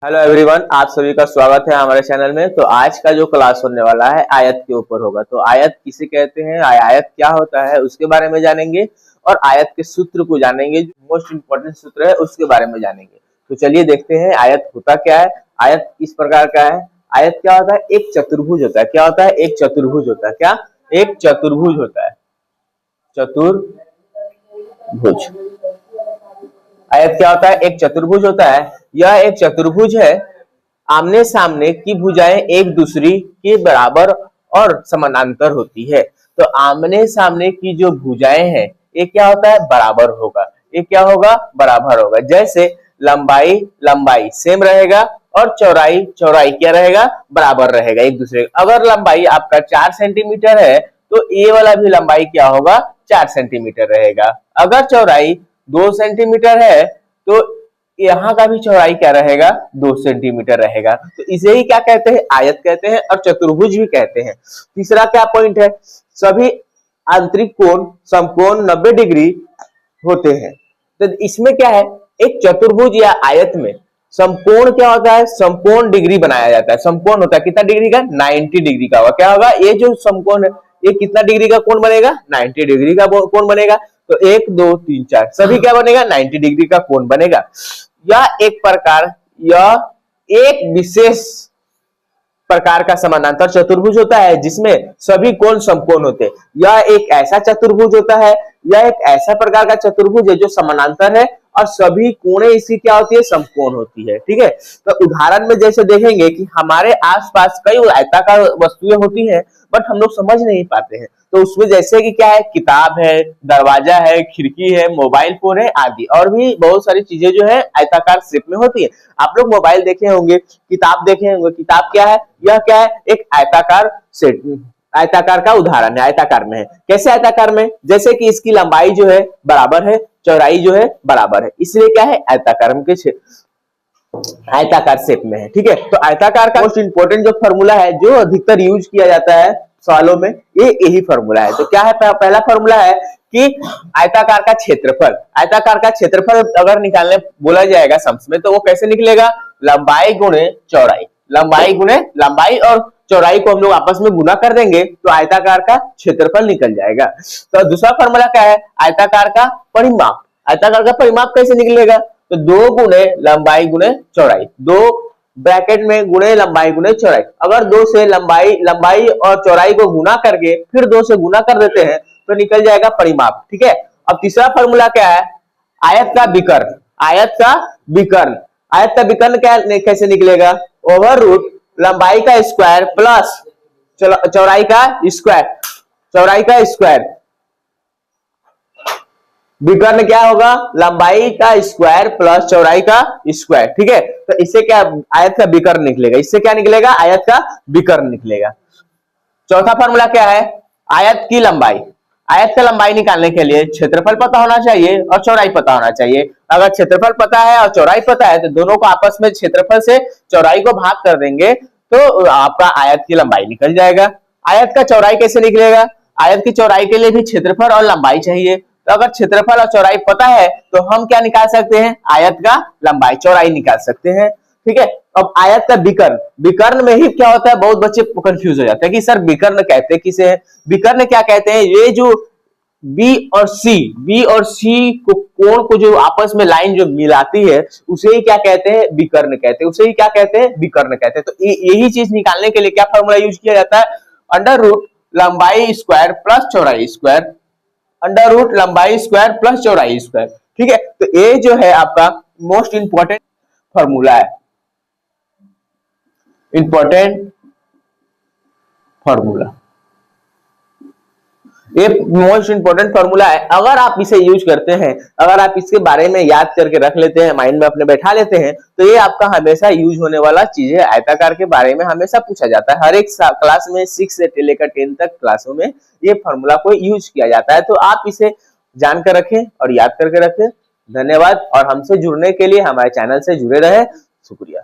Hello everyone, आप सभी का स्वागत है हमारे चैनल में। तो आज का जो क्लास होने वाला है आयत के ऊपर होगा। तो आयत किसे कहते हैं, आयत क्या होता है उसके बारे में जानेंगे और आयत के सूत्र को जानेंगे। जो मोस्ट इंपोर्टेंट सूत्र है उसके बारे में जानेंगे। तो चलिए देखते हैं आयत होता क्या है, आयत किस प्रकार का है। आयत क्या होता है? एक चतुर्भुज होता है। क्या होता है? एक चतुर्भुज होता है। क्या? एक चतुर्भुज होता है। चतुर्भुज। आयत क्या होता है? एक चतुर्भुज होता है। यह एक चतुर्भुज है। आमने सामने की भुजाएं एक दूसरी के बराबर और समानांतर होती है। तो आमने सामने की जो भुजाएं हैं ये क्या होता है? बराबर होगा। ये क्या होगा? बराबर होगा। जैसे लंबाई लंबाई सेम रहेगा और चौड़ाई चौड़ाई क्या रहेगा? बराबर रहेगा एक दूसरे। अगर लंबाई आपका 4 सेंटीमीटर है तो ये वाला भी लंबाई क्या होगा? 4 सेंटीमीटर रहेगा। अगर चौड़ाई 2 सेंटीमीटर है तो यहाँ का भी चौड़ाई क्या रहेगा? 2 सेंटीमीटर रहेगा। तो इसे ही क्या कहते हैं? आयत कहते हैं और चतुर्भुज भी कहते हैं। तीसरा क्या पॉइंट है? सभी आंतरिक कोण समकोण 90 डिग्री होते हैं। तो इसमें क्या है? एक चतुर्भुज या आयत में समकोण क्या होता है? समकोण डिग्री बनाया जाता है। समकोण होता है कितना डिग्री का? 90 डिग्री का होगा। क्या होगा? ये जो समकोण है ये कितना डिग्री का कोण बनेगा? 90 डिग्री का कोण बनेगा। तो 1 2 3 4 सभी क्या बनेगा? 90 डिग्री का कोण बनेगा। यह एक विशेष प्रकार का समानांतर चतुर्भुज होता है जिसमें सभी कोण समकोण होते हैं। यह एक ऐसा चतुर्भुज होता है, यह एक ऐसा प्रकार का चतुर्भुज है जो समानांतर है और सभी कोणें इसकी क्या होती है? समकोण होती है। ठीक है। तो उदाहरण में जैसे देखेंगे कि हमारे आसपास कई आयताकार वस्तुएं होती हैं बट हम लोग समझ नहीं पाते हैं। तो उसमें जैसे कि क्या है? किताब है, दरवाजा है, खिड़की है, मोबाइल फोन है आदि और भी बहुत सारी चीजें जो है आयताकार शेप में होती है। आप लोग मोबाइल देखे होंगे, किताब देखे होंगे। किताब क्या है? यह क्या है? एक आयताकार सेट, आयताकार का उदाहरण है। आयताकार में है। कैसे आयताकार में? जैसे कि इसकी लंबाई जो है बराबर है, चौड़ाई जो है बराबर है, इसलिए क्या है? आयताकार में आयताकार शेप में है। ठीक है। तो आयताकार का मोस्ट इंपोर्टेंट जो फॉर्मूला है जो अधिकतर यूज किया जाता है सवालों में, ये यही फॉर्मूला है। तो क्या है? पहला फॉर्मूला है कि आयताकार का क्षेत्रफल। आयताकार का क्षेत्रफल अगर निकालने बोला जाएगा सम्स में तो वो कैसे निकलेगा? लंबाई गुणे चौड़ाई। लंबाई गुणे लंबाई और चौड़ाई को हम लोग आपस में गुना कर देंगे तो आयताकार का क्षेत्रफल निकल जाएगा। तो दूसरा फॉर्मूला क्या है? आयताकार का परिमाप। आयताकार का परिमाप कैसे निकलेगा? तो 2 गुणे लंबाई गुणे चौड़ाई, 2 ब्रैकेट में गुणे लंबाई गुणे चौड़ाई। अगर 2 से लंबाई और चौड़ाई को गुना करके फिर 2 से गुना कर देते हैं तो निकल जाएगा परिमाप। ठीक है। अब तीसरा फॉर्मूला क्या है? आयत का विकर्ण। आयत का विकर्ण। आयत का विकर्ण क्या कैसे निकलेगा? ओवर रूट लंबाई का स्क्वायर प्लस चौड़ाई का स्क्वायर। चौड़ाई का स्क्वायर। विकर्ण क्या होगा? लंबाई का स्क्वायर प्लस चौड़ाई का स्क्वायर। ठीक है। तो इससे क्या? आयत का विकर्ण निकलेगा। इससे क्या निकलेगा? आयत का विकर्ण निकलेगा। चौथा फॉर्मूला क्या है? आयत की लंबाई। आयत का लंबाई निकालने के लिए क्षेत्रफल पता होना चाहिए और चौड़ाई पता होना चाहिए। अगर क्षेत्रफल पता है और चौड़ाई पता है तो दोनों को आपस में क्षेत्रफल से चौड़ाई को भाग कर देंगे तो आपका आयत की लंबाई निकल जाएगा। आयत का चौड़ाई कैसे निकलेगा? आयत की चौड़ाई के लिए भी क्षेत्रफल और लंबाई चाहिए। तो अगर क्षेत्रफल और चौड़ाई पता है तो हम क्या निकाल सकते हैं? आयत का लंबाई चौड़ाई निकाल सकते हैं। ठीक है। अब आयत का विकर्ण। विकर्ण में ही क्या होता है? बहुत बच्चे कंफ्यूज हो जाते हैं कि सर विकर्ण कहते किसे है? विकर्ण क्या कहते हैं? ये जो बी और सी को कोण को जो आपस में लाइन जो मिलाती है उसे ही क्या कहते हैं? विकर्ण कहते हैं। उसे ही क्या कहते हैं? विकर्ण कहते हैं। तो यही चीज निकालने के लिए क्या फॉर्मूला यूज किया जाता है? अंडर रूट लंबाई स्क्वायर प्लस चौड़ाई स्क्वायर। अंडर रूट लंबाई स्क्वायर प्लस चौड़ाई स्क्वायर। ठीक है। तो ये जो है आपका मोस्ट इंपोर्टेंट फॉर्मूला है। इंपोर्टेंट फॉर्मूला, ये मोस्ट इंपोर्टेंट फॉर्मूला है। अगर आप इसे यूज करते हैं, अगर आप इसके बारे में याद करके रख लेते हैं, माइंड में अपने बैठा लेते हैं तो ये आपका हमेशा यूज होने वाला चीज है। आयताकार के बारे में हमेशा पूछा जाता है। हर एक क्लास में 6 से लेकर 10 तक क्लासों में ये फॉर्मूला को यूज किया जाता है। तो आप इसे जानकर रखें और याद करके रखें। धन्यवाद। और हमसे जुड़ने के लिए हमारे चैनल से जुड़े रहे। शुक्रिया।